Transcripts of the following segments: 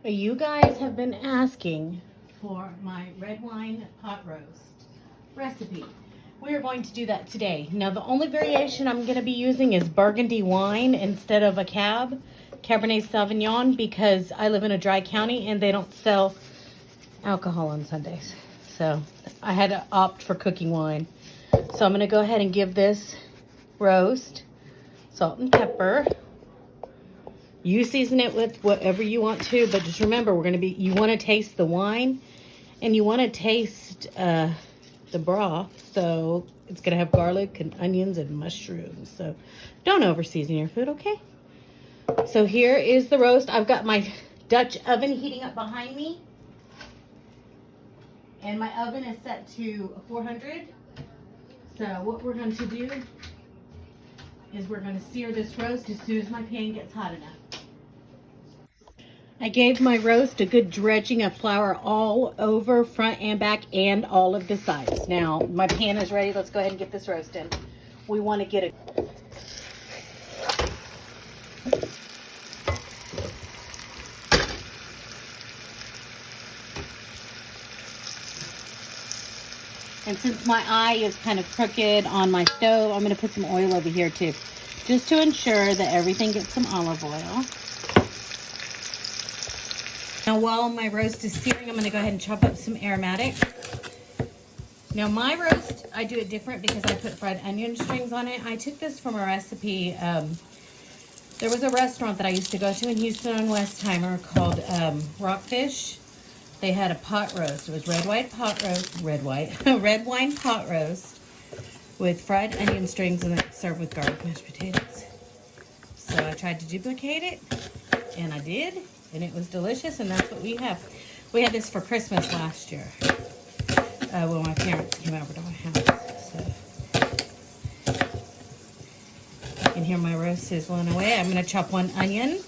You guys have been asking for my red wine pot roast recipe. We are going to do that today. Now, the only variation I'm going to be using is burgundy wine instead of a Cabernet Sauvignon, because I live in a dry county and they don't sell alcohol on Sundays. So I had to opt for cooking wine. So I'm going to go ahead and give this roast salt and pepper. You season it with whatever you want to, but just remember, you want to taste the wine and you want to taste the broth. So it's going to have garlic and onions and mushrooms. So don't over season your food, okay? So here is the roast. I've got my Dutch oven heating up behind me. And my oven is set to 400. So what we're going to do is we're going to sear this roast as soon as my pan gets hot enough. I gave my roast a good dredging of flour all over, front and back, and all of the sides. Now, my pan is ready. Let's go ahead and get this roast in. We want to get it. And since my eye is kind of crooked on my stove, I'm going to put some oil over here too, just to ensure that everything gets some olive oil. Now, while my roast is searing, I'm going to go ahead and chop up some aromatic. Now, my roast, I do it different because I put fried onion strings on it. I took this from a recipe. There was a restaurant that I used to go to in Houston on Westheimer called Rockfish. They had a pot roast. It was red wine pot roast with fried onion strings, and then served with garlic mashed potatoes. So I tried to duplicate it, and I did. And it was delicious, and that's what we have. We had this for Christmas last year when my parents came over to my house. So you can hear my roast sizzling away. I'm going to chop 1 onion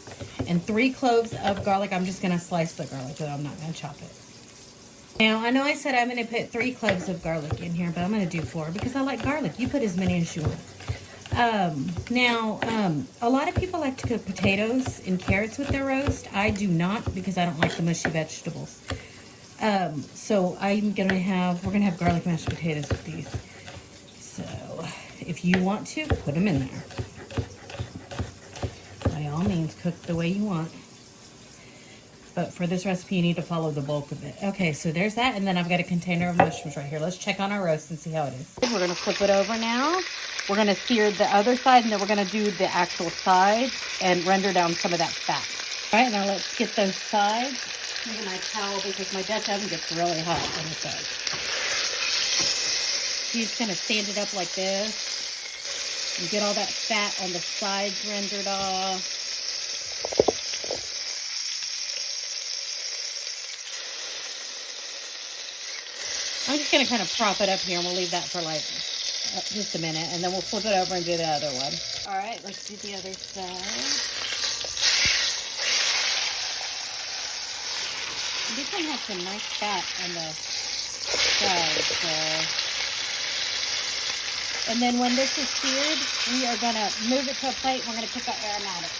and 3 cloves of garlic. I'm just going to slice the garlic, though I'm not going to chop it. Now, I know I said I'm going to put 3 cloves of garlic in here, but I'm going to do 4 because I like garlic. You put as many as you want. A lot of people like to cook potatoes and carrots with their roast. I do not, because I don't like the mushy vegetables. So we're going to have garlic mashed potatoes with these. So if you want to, put them in there. By all means, cook the way you want. But for this recipe, you need to follow the bulk of it. Okay, so there's that. And then I've got a container of mushrooms right here. Let's check on our roast and see how it is. We're going to flip it over now. We're going to sear the other side, and then we're going to do the actual sides and render down some of that fat. All right, now let's get those sides. Look at my towel, because my Dutch oven gets really hot on the sides. You just kind of stand it up like this and get all that fat on the sides rendered off. I'm just going to kind of prop it up here, and we'll leave that for like just a minute, and then we'll flip it over and do the other one. All right, let's do the other side. This one has some nice fat on the side. And then when this is seared, we are going to move it to a plate, and we're going to cook our aromatic.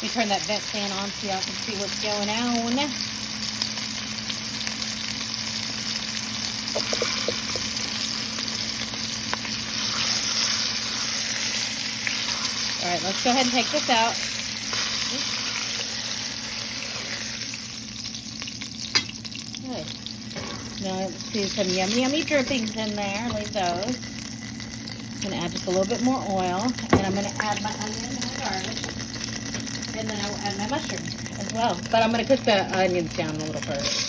Let me turn that vent fan on so y'all can see what's going on. All right, let's go ahead and take this out. Good. Now let's see some yummy drippings in there. Leave those. I'm going to add just a little bit more oil, and I'm going to add my onion and my garlic. And then I will add my mushrooms as well. But I'm going to cook the onions down a little first.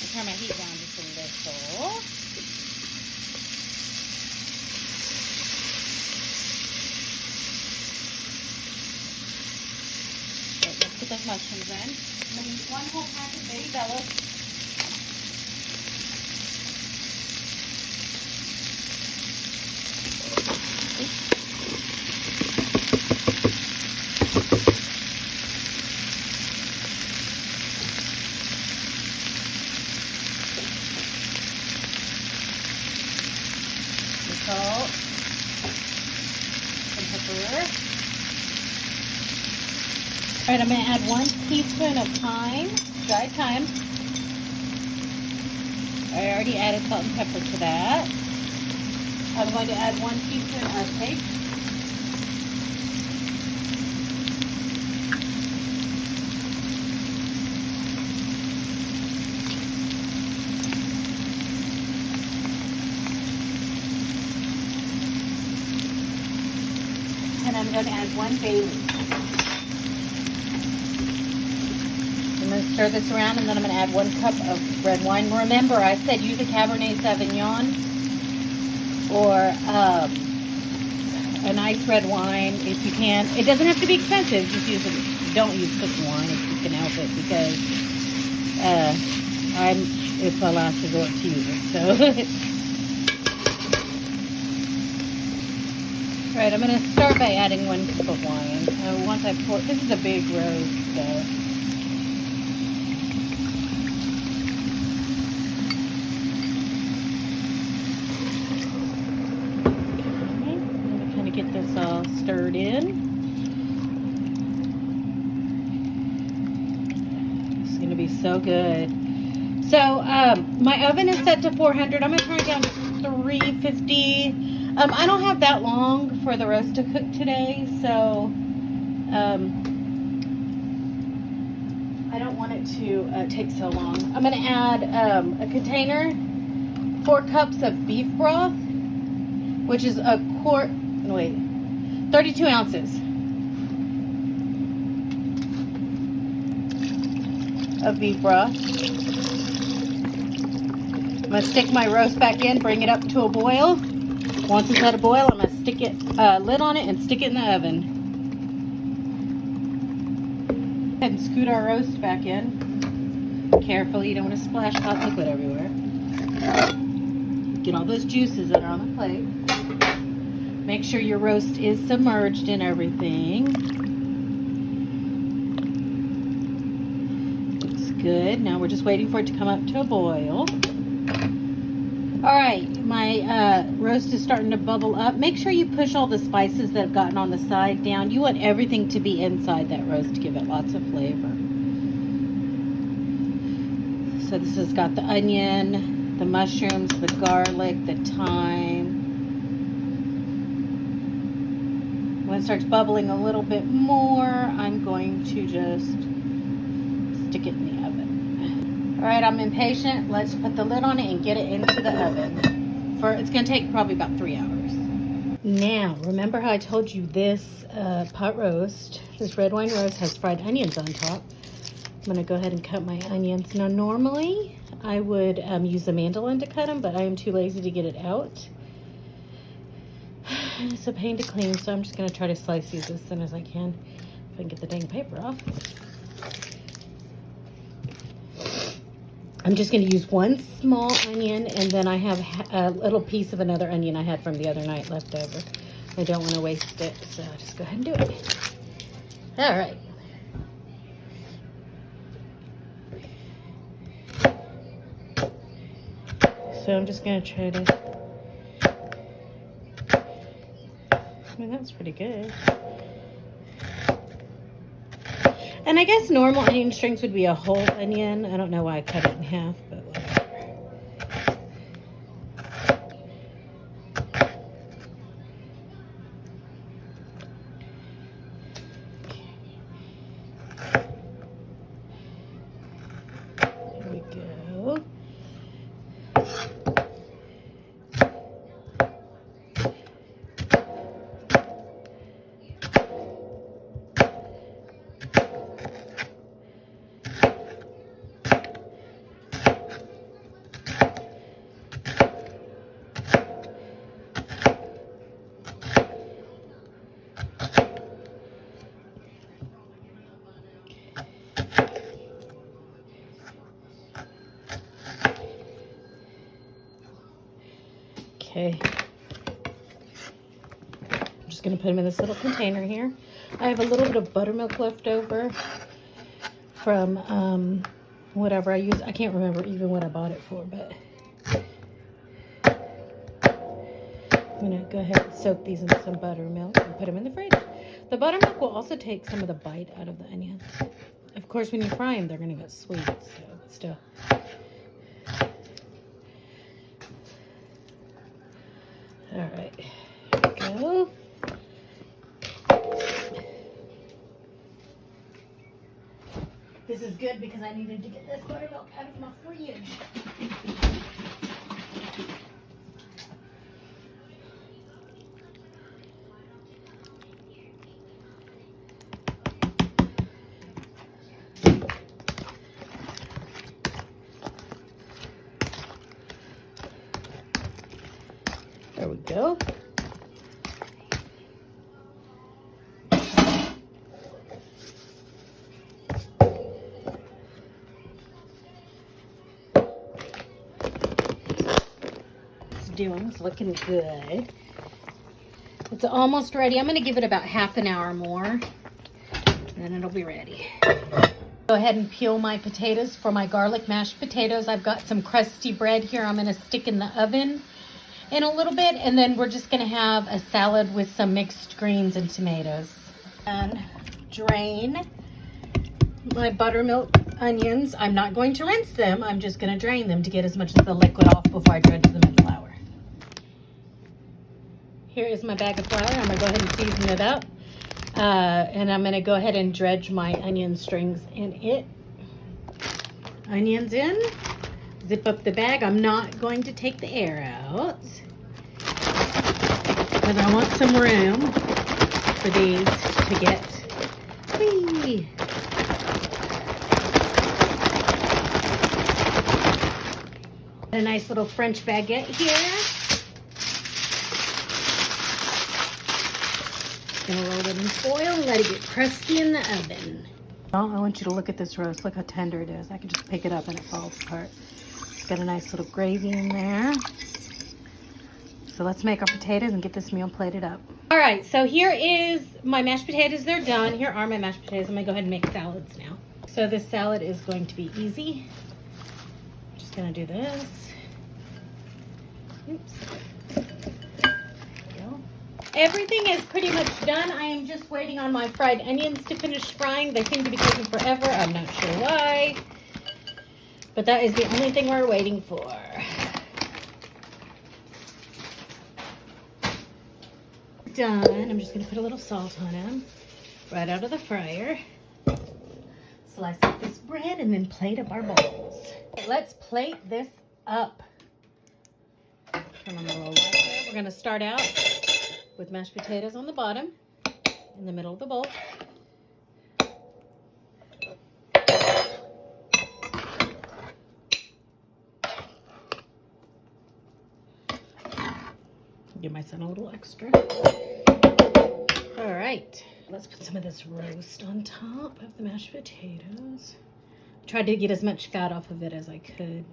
I'll turn my heat down just a little. Let's put those mushrooms in. And then 1 whole pack of baby bellas. All right, I'm going to add 1 teaspoon of thyme, dried thyme. I already added salt and pepper to that. I'm going to add 1 teaspoon of paste. And I'm going to add 1 bay leaf. I'm going to stir this around, and then I'm going to add 1 cup of red wine. Remember, I said use a Cabernet Sauvignon or a nice red wine if you can. It doesn't have to be expensive. Just use it. Don't use cooking wine if you can help it, because it's my last resort to use it. So, all right, I'm going to start by adding 1 cup of wine. Once I pour, this is a big roast, so. Get this all stirred in. It's going to be so good. So my oven is set to 400. I'm going to turn it down to 350. I don't have that long for the roast to cook today, so I don't want it to take so long. I'm going to add a container, 4 cups of beef broth, which is 32 ounces of beef broth. I'm going to stick my roast back in, bring it up to a boil. Once it's at a boil, I'm going to stick it, lid on it, and stick it in the oven. Go ahead and scoot our roast back in. Carefully, you don't want to splash hot liquid everywhere. Get all those juices that are on the plate. Make sure your roast is submerged in everything. Looks good. Now we're just waiting for it to come up to a boil. All right, my roast is starting to bubble up. Make sure you push all the spices that have gotten on the side down. You want everything to be inside that roast to give it lots of flavor. So this has got the onion, the mushrooms, the garlic, the thyme. When it starts bubbling a little bit more, I'm going to just stick it in the oven. All right, I'm impatient. Let's put the lid on it and get it into the oven. It's going to take probably about 3 hours. Now, remember how I told you this pot roast, this red wine roast, has fried onions on top. I'm going to go ahead and cut my onions. Now, normally I would use a mandolin to cut them, but I am too lazy to get it out. It's a pain to clean, so I'm just going to try to slice these as thin as I can if I can get the dang paper off. I'm just going to use 1 small onion, and then I have a little piece of another onion I had from the other night left over. I don't want to waste it, so I'll just go ahead and do it. All right. So I'm just going to try to... I mean, that's pretty good. And I guess normal onion strings would be a whole onion. I don't know why I cut it in half, but whatever. Here we go. Okay, I'm just going to put them in this little container here. I have a little bit of buttermilk left over from whatever I use. I can't remember even what I bought it for, but I'm gonna go ahead and soak these in some buttermilk and put them in the fridge. The buttermilk will also take some of the bite out of the onions. Of course, when you fry them, they're gonna get sweet, so still. All right, here we go. This is good because I needed to get this buttermilk out of my fridge. There we go. It's looking good. It's almost ready. I'm going to give it about half an hour more, and then it'll be ready. Go ahead and peel my potatoes for my garlic mashed potatoes. I've got some crusty bread here I'm going to stick in the oven in a little bit, and then we're just going to have a salad with some mixed greens and tomatoes. And drain my buttermilk onions. I'm not going to rinse them. I'm just going to drain them to get as much of the liquid off before I dredge them in flour. Here is my bag of flour. I'm going to go ahead and season it up. And I'm going to go ahead and dredge my onion strings in it. Onions in. Zip up the bag. I'm not going to take the air out because I want some room for these to get. Whee! A nice little French baguette here. Gonna roll it in foil and let it get crusty in the oven. Oh, I want you to look at this roast. Look how tender it is. I can just pick it up and it falls apart. It's got a nice little gravy in there. So let's make our potatoes and get this meal plated up. All right, so here is my mashed potatoes. They're done. Here are my mashed potatoes. I'm gonna go ahead and make salads now. So this salad is going to be easy. I'm just gonna do this. Oops. Everything is pretty much done. I am just waiting on my fried onions to finish frying. They seem to be taking forever. I'm not sure why. But that is the only thing we're waiting for. Done. I'm just going to put a little salt on them right out of the fryer. Slice up this bread and then plate up our bowls. Okay, let's plate this up. Turn on the little light there. We're going to start out with mashed potatoes on the bottom, in the middle of the bowl. Give my son a little extra. All right, let's put some of this roast on top of the mashed potatoes. Tried to get as much fat off of it as I could.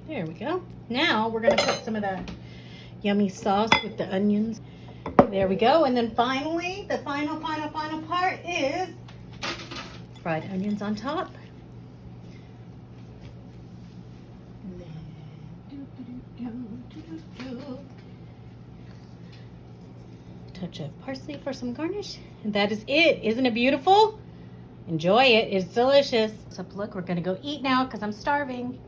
There we go. Now we're going to put some of the yummy sauce with the onions. There we go. And then finally, the final part is fried onions on top. Touch of parsley for some garnish. And that is it. Isn't it beautiful? Enjoy it. It's delicious. So look, we're going to go eat now because I'm starving.